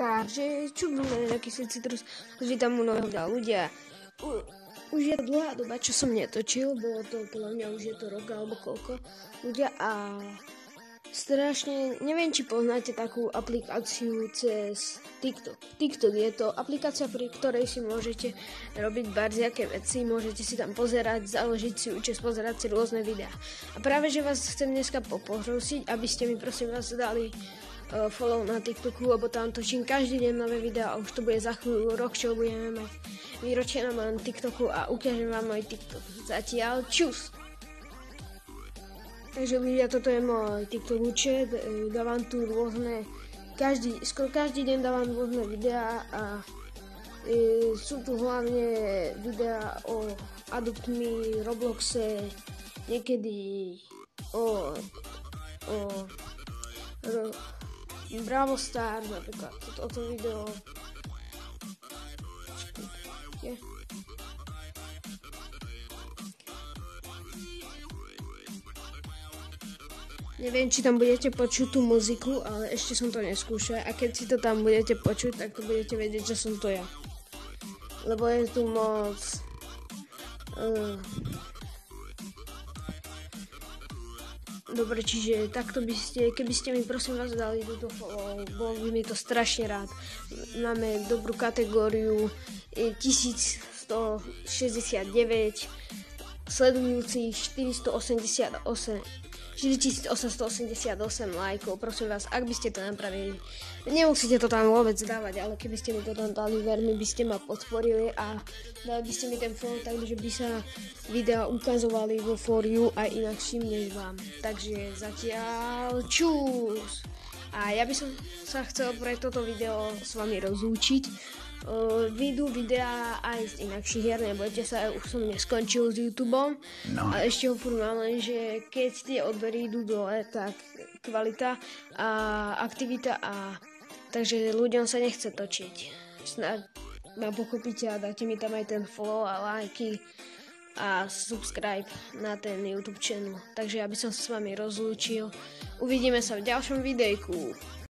Takže čo znamená nejaký citrus, že tam u nového ľudia. Už je to dlhá doba, čo som netočil, bolo to podľa mňa už je to rok alebo koľko ľudia a strašne, neviem či poznáte takú aplikáciu cez TikTok. TikTok je to aplikácia, pri ktorej si môžete robiť barziaké veci, môžete si tam pozerať, založiť si účet, pozerať si rôzne videá. A práve, že vás chcem dneska poprosiť, aby ste mi prosím vás dali follow na TikToku, lebo tam točím každý deň nové videá a už to bude za chvíľu rok, čo budeme mať výročie na mojom TikToku a ukážem vám môj TikTok. Zatiaľ čus! Takže ľudia, toto je môj TikTok účet, dávam tu rôzne, skoro každý deň dávam rôzne videá a sú tu hlavne videá o Adopt Me, Robloxe, niekedy o Bravo Stars, napríklad toto video. Neviem, či tam budete počuť tú muziku, ale ešte som to neskúšal a keď si to tam budete počuť, tak to budete vedieť, že som to ja. Lebo je tu moc dobre, čiže takto by ste, keby ste mi prosím vás dali túto follow, bol by mi to strašne rád. Máme dobrú kategóriu 1169 sledujúcich, 4888 lajkov, prosím vás, ak by ste to napravili, nemusíte to tam vôbec dávať, ale keby ste mi to tam dali, veľmi by ste ma podporili a dali by ste mi ten follow, takže by sa videá ukazovali vo For You aj inakším než vám. Takže zatiaľ čus! A ja by som sa chcel pre toto video s vami rozlúčiť. Vyjdú videá aj z inakších hier, nebojte sa, už som neskončil s YouTubeom. No. A ešte ho furt mám, len že keď tie odbery idú dole, tak kvalita a aktivita a takže ľuďom sa nechce točiť. Snáď ma pochopíte a dáte mi tam aj ten follow a lajky a subscribe na ten YouTube channel. Takže ja by som sa s vami rozlúčil. Uvidíme sa v ďalšom videjku.